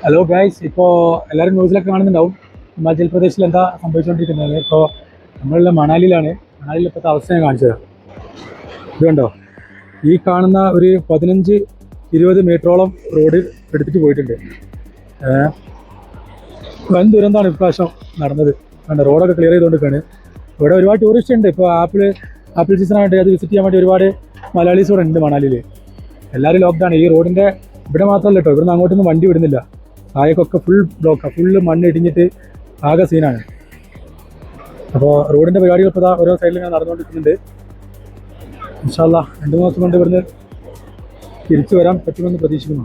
Hello guys, ഇപ്പോൾ എല്ലാവരും ന്യൂസിലൊക്കെ കാണുന്നുണ്ടാവും ഹിമാചൽ പ്രദേശിൽ എന്താ സംഭവിച്ചുകൊണ്ടിരിക്കുന്നത്. ഇപ്പോൾ നമ്മളുള്ള മണാലിയിലാണ്. മണാലിയിൽ ഇപ്പോഴത്തെ അവസ്ഥ ഞാൻ കാണിച്ചു തരാം. ഇത് കണ്ടോ, ഈ കാണുന്ന ഒരു 15-20 മീറ്ററോളം റോഡ് എടുത്തിട്ട് പോയിട്ടുണ്ട്. വൻ ദുരന്തമാണ് ഇപ്രാവശ്യം നടന്നത്. കണ്ടോ, റോഡൊക്കെ ക്ലിയർ ചെയ്തുകൊണ്ടിരിക്കുകയാണ്. ഇവിടെ ഒരുപാട് ടൂറിസ്റ്റ് ഉണ്ട്. ഇപ്പോൾ ആപ്പിൾ സീസൺ ആയിട്ട് അത് വിസിറ്റ് ചെയ്യാൻ വേണ്ടി ഒരുപാട് മലയാളീസ് ഇവിടെ ഉണ്ട് മണാലിയിൽ. എല്ലാവരും ലോക്ക്ഡൗൺ. ഈ റോഡിൻ്റെ ഇവിടെ മാത്രമല്ല കേട്ടോ, ഇവിടുന്ന് അങ്ങോട്ടൊന്നും വണ്ടി വിടുന്നില്ല. താഴേക്കൊക്കെ ഫുൾ ബ്ലോക്കാണ്, ഫുള്ള് മണ്ണ് ഇടിഞ്ഞിട്ട് ആകെ സീനാണ്. അപ്പോൾ റോഡിൻ്റെ പരിപാടികൾ ഇപ്പോൾ ഓരോ സൈഡിൽ ഇങ്ങനെ നടന്നുകൊണ്ടിരിക്കുന്നുണ്ട്. ഇൻഷാ അല്ലാഹ് 2-3 ദിവസം കൊണ്ട് ഇവിടുന്ന് തിരിച്ചു വരാൻ പറ്റുമെന്ന് പ്രതീക്ഷിക്കുന്നു.